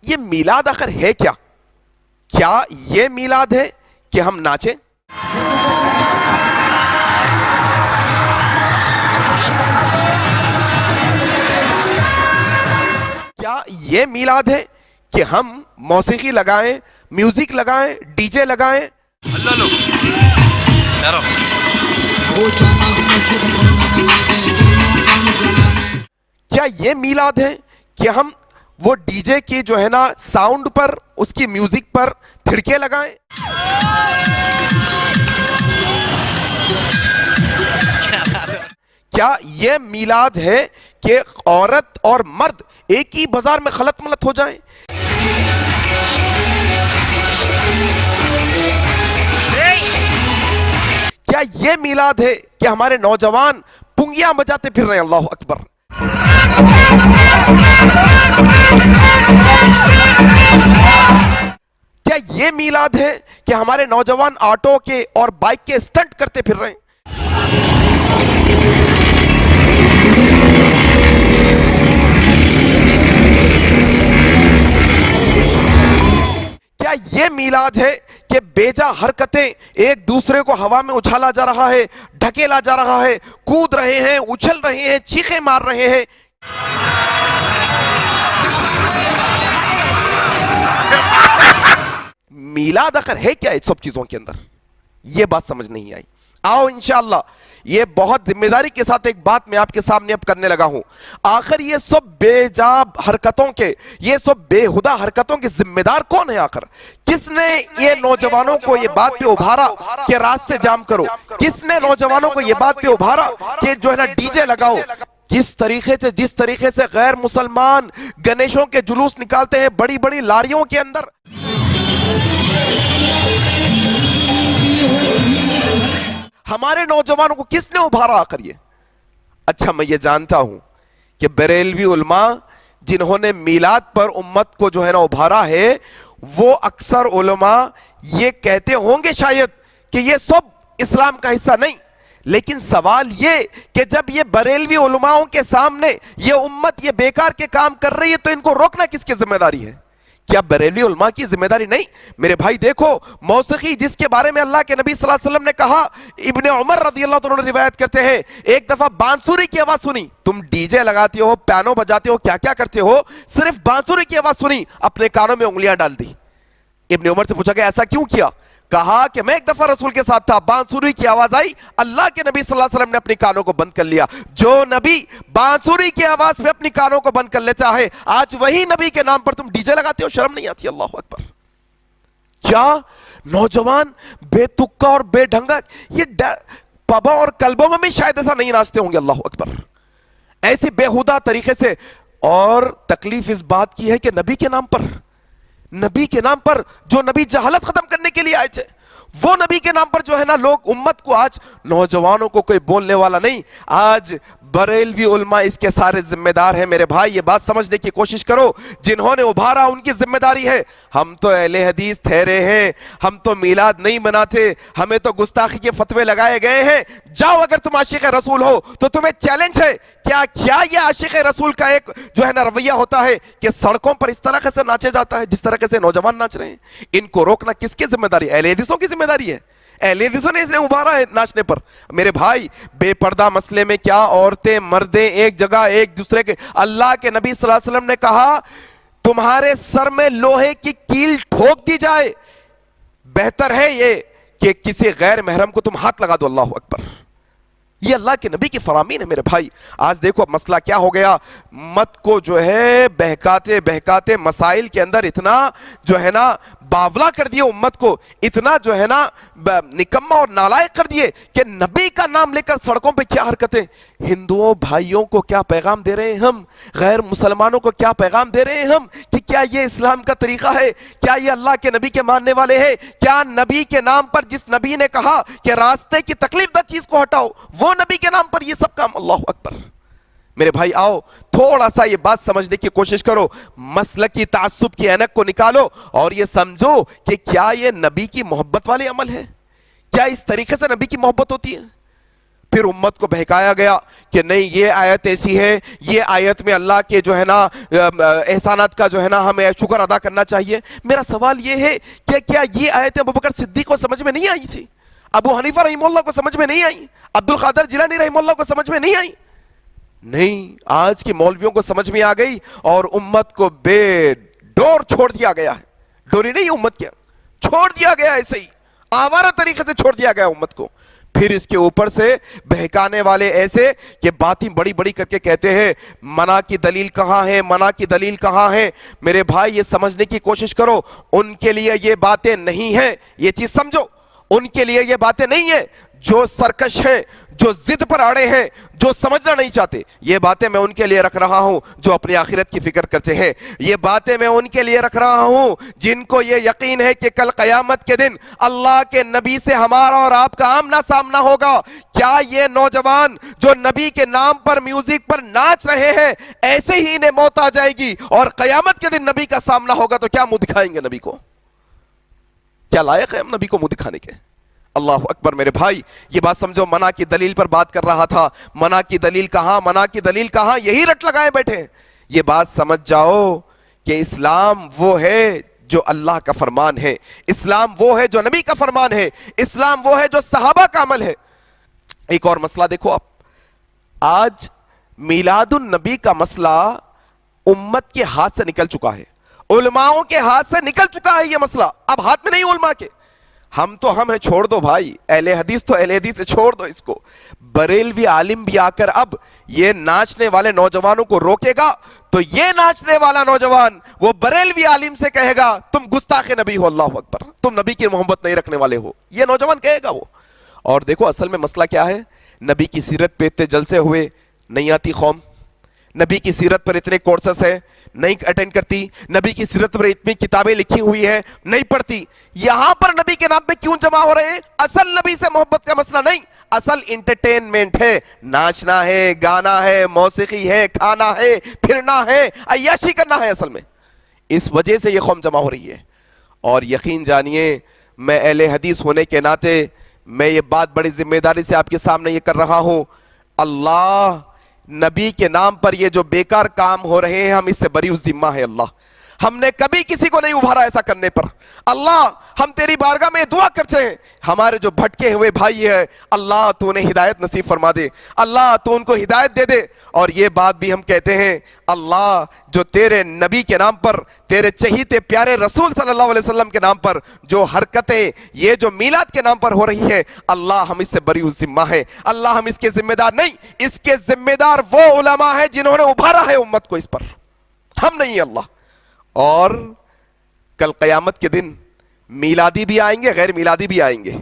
یہ میلاد آخر ہے کیا؟ کیا یہ میلاد ہے کہ ہم ناچیں؟ کیا یہ میلاد ہے کہ ہم موسیقی لگائیں، میوزک لگائیں، ڈی جے لگائیں؟ اللہ لو کیا یہ میلاد ہے کہ ہم وہ ڈی جے کی جو ہے نا ساؤنڈ پر، اس کی میوزک پر تھڑکے لگائیں؟ کیا یہ میلاد ہے کہ عورت اور مرد ایک ہی بازار میں خلط ملط ہو جائیں؟ کیا یہ میلاد ہے کہ ہمارے نوجوان پنگیاں بجاتے پھر رہے ہیں؟ اللہ اکبر! کیا یہ میلاد ہے کہ ہمارے نوجوان آٹو کے اور بائک کے اسٹنٹ کرتے پھر رہے ہیں؟ کیا یہ میلاد ہے کہ بیجا حرکتیں ایک دوسرے کو ہوا میں اچھالا جا رہا ہے، ڈھکیلا جا رہا ہے، کود رہے ہیں، اچھل رہے ہیں، چیخیں مار رہے ہیں؟ میلاد آخر ہے کیا اس سب چیزوں کے اندر؟ یہ بات سمجھ نہیں آئی۔ آؤ انشاءاللہ یہ بہت ذمہ داری کے ساتھ ایک بات میں آپ کے سامنے اب کرنے لگا ہوں۔ آخر یہ سب بے جا حرکتوں کے، یہ سب بے ہدہ حرکتوں کے ذمہ دار کون ہے؟ آخر کس نے یہ نوجوانوں کو یہ بات پہ ابھارا کہ راستے جام کرو؟ کس نے نوجوانوں کو یہ بات پہ ابھارا کہ جو ہے نا ڈی جے لگاؤ؟ جس طریقے سے غیر مسلمان گنیشوں کے جلوس نکالتے ہیں بڑی بڑی لاریوں کے اندر، ہمارے نوجوانوں کو کس نے ابھارا آخر یہ؟ اچھا میں یہ جانتا ہوں کہ بریلوی علماء جنہوں نے میلاد پر امت کو جو ہے نا ابھارا ہے، وہ اکثر علماء یہ کہتے ہوں گے شاید کہ یہ سب اسلام کا حصہ نہیں، لیکن سوال یہ کہ جب یہ بریلوی علماءوں کے سامنے یہ امت یہ بیکار کے کام کر رہی ہے تو ان کو روکنا کس کی ذمہ داری ہے؟ کیا بریلوی علماء کی ذمہ داری نہیں؟ میرے بھائی دیکھو، موسیقی جس کے بارے میں اللہ کے نبی صلی اللہ علیہ وسلم نے کہا، ابن عمر رضی اللہ عنہ روایت کرتے ہیں، ایک دفعہ بانسری کی آواز سنی، تم ڈی جے لگاتے ہو، پیانو بجاتے ہو، کیا کیا کرتے ہو، صرف بانسری کی آواز سنی، اپنے کانوں میں انگلیاں ڈال دی۔ ابن عمر سے پوچھا کہ ایسا کیوں کیا؟ کہا کہ میں ایک دفعہ رسول کے ساتھ تھا، بانسری کی آواز آئی، اللہ کے نبی صلی اللہ علیہ وسلم نے اپنی کانوں کو بند کر لیا۔ جو نبی بانسری کی آواز پہ اپنی کانوں کو بند کر لیتا ہے، آج وہی نبی کے نام پر تم ڈی جے لگاتے ہو، شرم نہیں آتی؟ اللہ اکبر! کیا نوجوان بے تکا اور بے ڈھنگا یہ پبوں اور کلبوں میں بھی شاید ایسا نہیں ناچتے ہوں گے؟ اللہ اکبر! ایسی بےہودہ طریقے سے۔ اور تکلیف اس بات کی ہے کہ نبی کے نام پر جو نبی جہالت ختم کرنے کے لیے آئے تھے، وہ نبی کے نام پر جو ہے نا لوگ امت کو، آج نوجوانوں کو کوئی بولنے والا نہیں، آج بریلوی علماء اس کے سارے ذمہ دار ہیں۔ میرے بھائی یہ بات سمجھنے کی کوشش کرو، جنہوں نے ابھارا ان کی ذمہ داری ہے۔ ہم تو اہل حدیث ٹھہرے ہیں، ہم تو میلاد نہیں مناتے، ہمیں تو گستاخی کے فتوے لگائے گئے ہیں۔ جاؤ، اگر تم عاشق رسول ہو تو تمہیں چیلنج ہے، کیا یہ عاشق رسول کا ایک جو ہے نا رویہ ہوتا ہے کہ سڑکوں پر اس طرح سے ناچے جاتا ہے جس طرح سے نوجوان ناچ رہے ہیں؟ ان کو روکنا کس کی ذمہ داری ہے؟ اہل حدیثوں کی ذمہ داری ہے۔ اہل حدیثوں نے اس نے ابھارا ہے ناچنے پر۔ میرے بھائی بے پردہ مسئلے میں کیا عورتیں مردیں ایک جگہ ایک دوسرے کے، اللہ کے نبی صلی اللہ علیہ وسلم نے کہا تمہارے سر میں لوہے کی کیل ٹھوک دی جائے، بہتر ہے یہ کہ کسی غیر محرم کو تم ہاتھ لگا دو۔ اللہ اکبر! یہ اللہ کے نبی کی فرامین ہے میرے بھائی۔ آج دیکھو مسئلہ کیا ہو گیا، مت کو جو ہے بہکاتے مسائل کے اندر اتنا جو ہے نا باولا کر دیے، امت کو اتنا جو ہے نا نکمہ اور نالائق کر دیے کہ نبی کا نام لے کر سڑکوں پہ کیا حرکتیں، ہندوؤں بھائیوں کو کیا پیغام دے رہے ہیں ہم، غیر مسلمانوں کو کیا پیغام دے رہے ہیں ہم کہ کیا یہ اسلام کا طریقہ ہے؟ کیا یہ اللہ کے نبی کے ماننے والے ہیں؟ کیا نبی کے نام پر جس نبی نے کہا کہ راستے کی تکلیف دہ چیز کو ہٹاؤ، وہ نبی کے نام پر یہ سب کام؟ اللہ اکبر! میرے بھائی آؤ تھوڑا سا یہ بات سمجھنے کی کوشش کرو، مسلکی تعصب کی اینک کو نکالو اور یہ سمجھو کہ کیا یہ نبی کی محبت والے عمل ہے؟ کیا اس طریقے سے نبی کی محبت ہوتی ہے؟ پھر امت کو بہکایا گیا کہ نہیں یہ آیت ایسی ہے, یہ آیت میں اللہ کے جو ہے نا احسانات کا جو ہے نا ہمیں شکر ادا کرنا چاہیے. میرا سوال یہ ہے کہ کیا یہ آیتیں ابوبکر صدیق کو سمجھ میں نہیں آئی تھی؟ ابو حنیفہ رحمہ اللہ کو سمجھ میں نہیں آئی؟ عبد القادر جیلانی رحمہ اللہ کو سمجھ میں نہیں آئی؟ نہیں, آج کی مولویوں کو سمجھ میں آ گئی اور امت کو بے ڈور چھوڑ دیا گیا ہے. ڈوری نہیں امت کیا, چھوڑ دیا گیا ایسے ہی آوارہ طریقے سے چھوڑ دیا گیا امت کو. پھر اس کے اوپر سے بہکانے والے ایسے کہ باتیں بڑی بڑی کر کے کہتے ہیں منع کی دلیل کہاں ہے, منع کی دلیل کہاں ہے. میرے بھائی یہ سمجھنے کی کوشش کرو, ان کے لیے یہ باتیں نہیں ہیں, یہ چیز سمجھو, ان کے لیے یہ باتیں نہیں ہیں. جو سرکش ہیں, جو ضد پر اڑے ہیں, جو سمجھنا نہیں چاہتے, یہ باتیں میں ان کے لیے رکھ رہا ہوں جو اپنی آخرت کی فکر کرتے ہیں. یہ باتیں میں ان کے لیے رکھ رہا ہوں جن کو یہ یقین ہے کہ کل قیامت کے دن اللہ کے نبی سے ہمارا اور آپ کا آمنا سامنا ہوگا. کیا یہ نوجوان جو نبی کے نام پر میوزک پر ناچ رہے ہیں ایسے ہی انہیں موت آ جائے گی اور قیامت کے دن نبی کا سامنا ہوگا تو کیا منہ دکھائیں گے نبی کو؟ کیا لائق ہے ہم نبی کو منہ دکھانے کے؟ اللہ اکبر. میرے بھائی یہ بات سمجھو, منع کی دلیل پر بات کر رہا تھا. منع کی دلیل کہاں, منع کی دلیل کہاں, یہی رٹ لگائے بیٹھے ہیں. یہ بات سمجھ جاؤ کہ اسلام وہ ہے جو اللہ کا فرمان ہے, اسلام وہ ہے جو نبی کا فرمان ہے, اسلام وہ ہے جو صحابہ کا عمل ہے. ایک اور مسئلہ دیکھو آپ, آج میلاد النبی کا مسئلہ امت کے ہاتھ سے نکل چکا ہے, علماؤں کے ہاتھ سے نکل چکا ہے. یہ مسئلہ اب ہاتھ میں نہیں علماء کے. ہم تو ہم ہیں, چھوڑ دو بھائی, اہل حدیث تو اہل حدیث سے چھوڑ دو اس کو. بریلوی عالم بھی آ کر اب یہ ناچنے والے نوجوانوں کو روکے گا تو یہ ناچنے والا نوجوان وہ بریلوی عالم سے کہے گا تم گستاخ نبی ہو, اللہ اکبر, تم نبی کی محبت نہیں رکھنے والے ہو, یہ نوجوان کہے گا وہ. اور دیکھو اصل میں مسئلہ کیا ہے, نبی کی سیرت پہ اتنے جلسے ہوئے, نہیں آتی قوم. نبی کی سیرت پر اتنے کورسز ہیں, نہیں اٹینڈ کرتی. نبی کی سیرت پر اتنی کتابیں لکھی ہوئی ہیں, نہیں پڑھتی. یہاں پر نبی کے نام پہ کیوں جمع ہو رہے ہیں؟ اصل نبی سے محبت کا مسئلہ نہیں, اصل انٹرٹینمنٹ ہے, ناچنا ہے, گانا ہے, موسیقی ہے, کھانا ہے, پھرنا ہے, عیاشی کرنا ہے اصل میں. اس وجہ سے یہ قوم جمع ہو رہی ہے. اور یقین جانیے میں اہل حدیث ہونے کے ناطے میں یہ بات بڑی ذمہ داری سے آپ کے سامنے یہ کر رہا ہوں, اللہ نبی کے نام پر یہ جو بیکار کام ہو رہے ہیں ہم اس سے بری ذمہ ہے. اللہ ہم نے کبھی کسی کو نہیں ابھارا ایسا کرنے پر. اللہ ہم تیری بارگاہ میں دعا کرتے ہیں, ہمارے جو بھٹکے ہوئے بھائی ہیں اللہ تو انہیں ہدایت نصیب فرما دے, اللہ تو ان کو ہدایت دے دے. اور یہ بات بھی ہم کہتے ہیں اللہ جو تیرے نبی کے نام پر, تیرے چہیتے پیارے رسول صلی اللہ علیہ وسلم کے نام پر جو حرکتیں یہ جو میلاد کے نام پر ہو رہی ہے اللہ ہم اس سے بری ذمہ ہے. اللہ ہم اس کے ذمہ دار نہیں, اس کے ذمہ دار وہ علماء ہیں جنہوں نے ابھارا ہے امت کو اس پر, ہم نہیں. اللہ اور کل قیامت کے دن میلادی بھی آئیں گے, غیر میلادی بھی آئیں گے.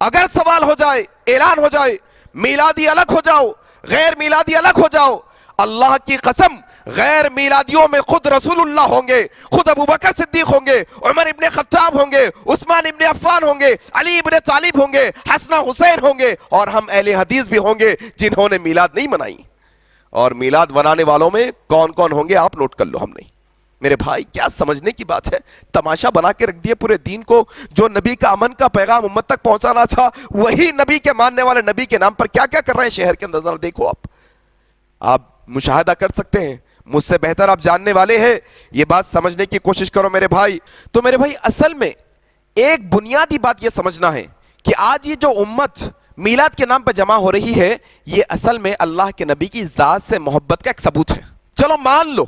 اگر سوال ہو جائے, اعلان ہو جائے میلادی الگ ہو جاؤ, غیر میلادی الگ ہو جاؤ, اللہ کی قسم غیر میلادیوں میں خود رسول اللہ ہوں گے, خود ابوبکر صدیق ہوں گے, عمر ابن خطاب ہوں گے, عثمان ابن عفان ہوں گے, علی ابن طالب ہوں گے, حسن حسین ہوں گے, اور ہم اہل حدیث بھی ہوں گے جنہوں نے میلاد نہیں منائی. اور میلاد منانے والوں میں کون کون ہوں گے آپ نوٹ کر لو. ہم نہیں. میرے بھائی کیا سمجھنے کی بات ہے, تماشا بنا کے رکھ دیا پورے دین کو. جو نبی کا امن کا پیغام امت تک پہنچانا تھا وہی نبی کے ماننے والے نبی کے نام پر کیا کیا کر رہے ہیں شہر کے اندر. دیکھو آپ مشاہدہ کر سکتے ہیں, مجھ سے بہتر آپ جاننے والے ہیں, یہ بات سمجھنے کی کوشش کرو میرے بھائی. تو میرے بھائی اصل میں ایک بنیادی بات یہ سمجھنا ہے کہ آج یہ جو امت میلاد کے نام پر جمع ہو رہی ہے یہ اصل میں اللہ کے نبی کی ذات سے محبت کا ایک ثبوت ہے. چلو مان لو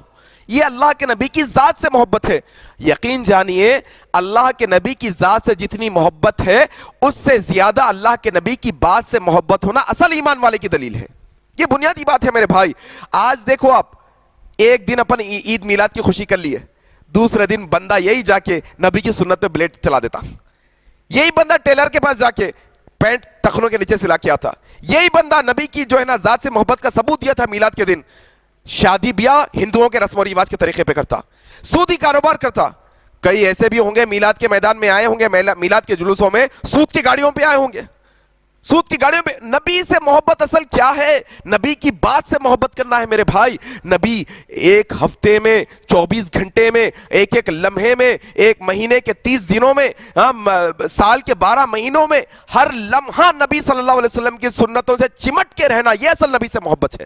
یہ اللہ کے نبی کی ذات سے محبت ہے. یقین جانیے اللہ کے نبی کی ذات سے جتنی محبت ہے اس سے زیادہ اللہ کے نبی کی بات سے محبت ہونا اصل ایمان والے کی دلیل ہے. یہ بنیادی بات ہے میرے بھائی. آج دیکھو آپ ایک دن اپن عید میلاد کی خوشی کر لی ہے, دوسرے دن بندہ یہی جا کے نبی کی سنت پہ بلیڈ چلا دیتا, یہی بندہ ٹیلر کے پاس جا کے پینٹ ٹخنوں کے نیچے سلا کے آتا, یہی بندہ نبی کی جو ہے نا ذات سے محبت کا ثبوت دیا تھا میلاد کے دن شادی بیاہ ہندوؤں کے رسم و رواج کے طریقے پہ کرتا, سودی کاروبار کرتا. کئی ایسے بھی ہوں گے میلاد کے میدان میں آئے ہوں گے, میلاد کے جلوسوں میں سود کی گاڑیوں پہ آئے ہوں گے, سود کی گاڑیوں پہ. نبی سے محبت اصل کیا ہے؟ نبی کی بات سے محبت کرنا ہے میرے بھائی. نبی ایک ہفتے میں، 24 گھنٹے میں، ایک ایک لمحے میں، ایک مہینے کے 30 دنوں میں، سال کے 12 مہینوں میں، ہر لمحہ نبی صلی اللہ علیہ وسلم کی سنتوں سے چمٹ کے رہنا، یہ اصل نبی سے محبت ہے.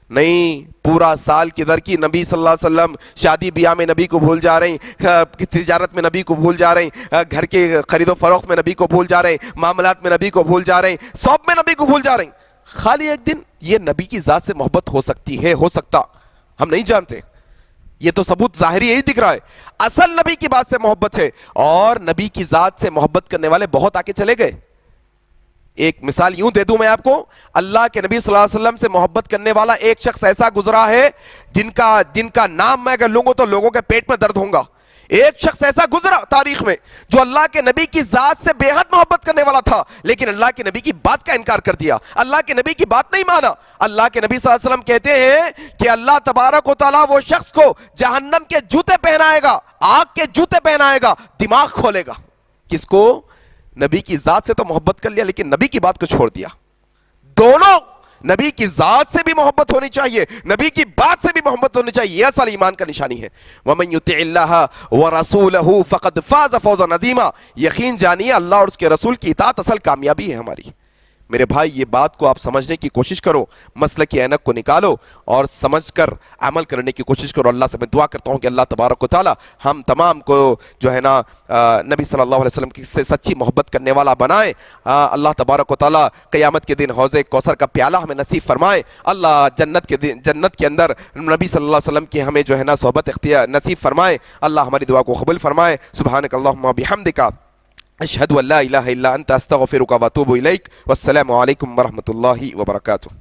نہیں پورا سال کدھر کی نبی صلی اللہ علیہ وسلم شادی بیاہ میں نبی کو بھول جا رہے ہیں، تجارت میں نبی کو بھول جا رہے ہیں، گھر کے خرید و فروخت میں نبی کو بھول جا رہے ہیں، معاملات میں نبی کو بھول جا رہے ہیں، سب میں نبی کو بھول جا رہے ہیں. خالی ایک دن یہ نبی کی ذات سے محبت ہو سکتی ہے، ہو سکتا، ہم نہیں جانتے. یہ تو ثبوت ظاہری یہی دکھ رہا ہے. اصل نبی کی بات سے محبت ہے، اور نبی کی ذات سے محبت کرنے والے بہت آگے چلے گئے. ایک مثال یوں دے دوں میں آپ کو، اللہ کے نبی صلی اللہ علیہ وسلم سے محبت کرنے والا ایک شخص ایسا گزرا ہے جن کا نام میں اگر لوں تو لوگوں کے پیٹ میں درد ہوگا. ایک شخص ایسا گزرا تاریخ میں جو اللہ کے نبی کی ذات سے بے حد محبت کرنے والا تھا، لیکن اللہ کے نبی کی بات کا انکار کر دیا، اللہ کے نبی کی بات نہیں مانا. اللہ کے نبی صلی اللہ علیہ وسلم کہتے ہیں کہ اللہ تبارک و تعالیٰ وہ شخص کو جہنم کے جوتے پہنائے گا، آگ کے جوتے پہنائے گا، دماغ کھولے گا. کس کو؟ نبی کی ذات سے تو محبت کر لیا لیکن نبی کی بات کو چھوڑ دیا. دونوں، نبی کی ذات سے بھی محبت ہونی چاہیے، نبی کی بات سے بھی محبت ہونی چاہیے. یہ اصل ایمان کا نشانی ہے. وَمَن يُطِعِ اللَّهَ وَرَسُولَهُ فَقَدْ فَازَ فَوْزًا عَظِيمًا. یقین جانیے اللہ اور اس کے رسول کی اطاعت اصل کامیابی ہے ہماری. میرے بھائی یہ بات کو آپ سمجھنے کی کوشش کرو، مسئلہ کی اینک کو نکالو اور سمجھ کر عمل کرنے کی کوشش کرو. اللہ سے میں دعا کرتا ہوں کہ اللہ تبارک و تعالی ہم تمام کو جو ہے نا نبی صلی اللہ علیہ وسلم سے سچی محبت کرنے والا بنائے. اللہ تبارک و تعالی قیامت کے دن حوض کوثر کا پیالہ ہمیں نصیب فرمائے. اللہ جنت کے اندر نبی صلی اللہ علیہ وسلم کی ہمیں جو ہے نا صحبت اختیار نصیب فرمائے. اللہ ہماری دعا کو قبول فرمائے. سبحانک اللہم و بحمدک، اشہد ان لا الہ الا انت، استغفرک و اتوب الیک. والسلام علیکم ورحمۃ اللہ وبرکاتہ.